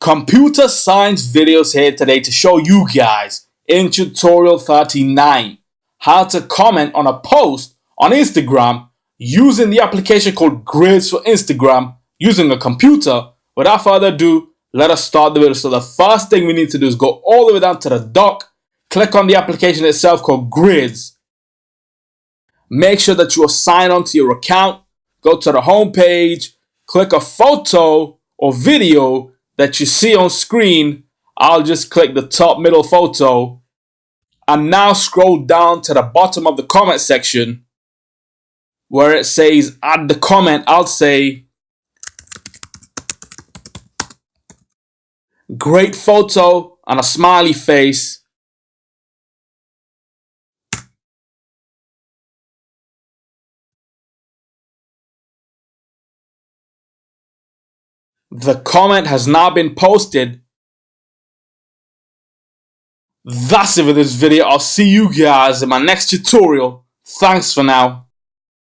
Computer science videos here today to show you guys in tutorial 39 how to comment on a post on Instagram using the application called GRIDS for Instagram using a computer. Without further ado, let us start the video. So the first thing we need to do is go all the way down to the dock, click on the application itself called GRIDS. Make sure that you are signed on to your account. Go to the home page, click a photo or video that you see on screen. I'll just click the top middle photo and now scroll down to the bottom of the comment section where it says add the comment. I'll say great photo and a smiley face. The comment has now been posted. That's it for this video. I'll see you guys in my next tutorial. Thanks for now.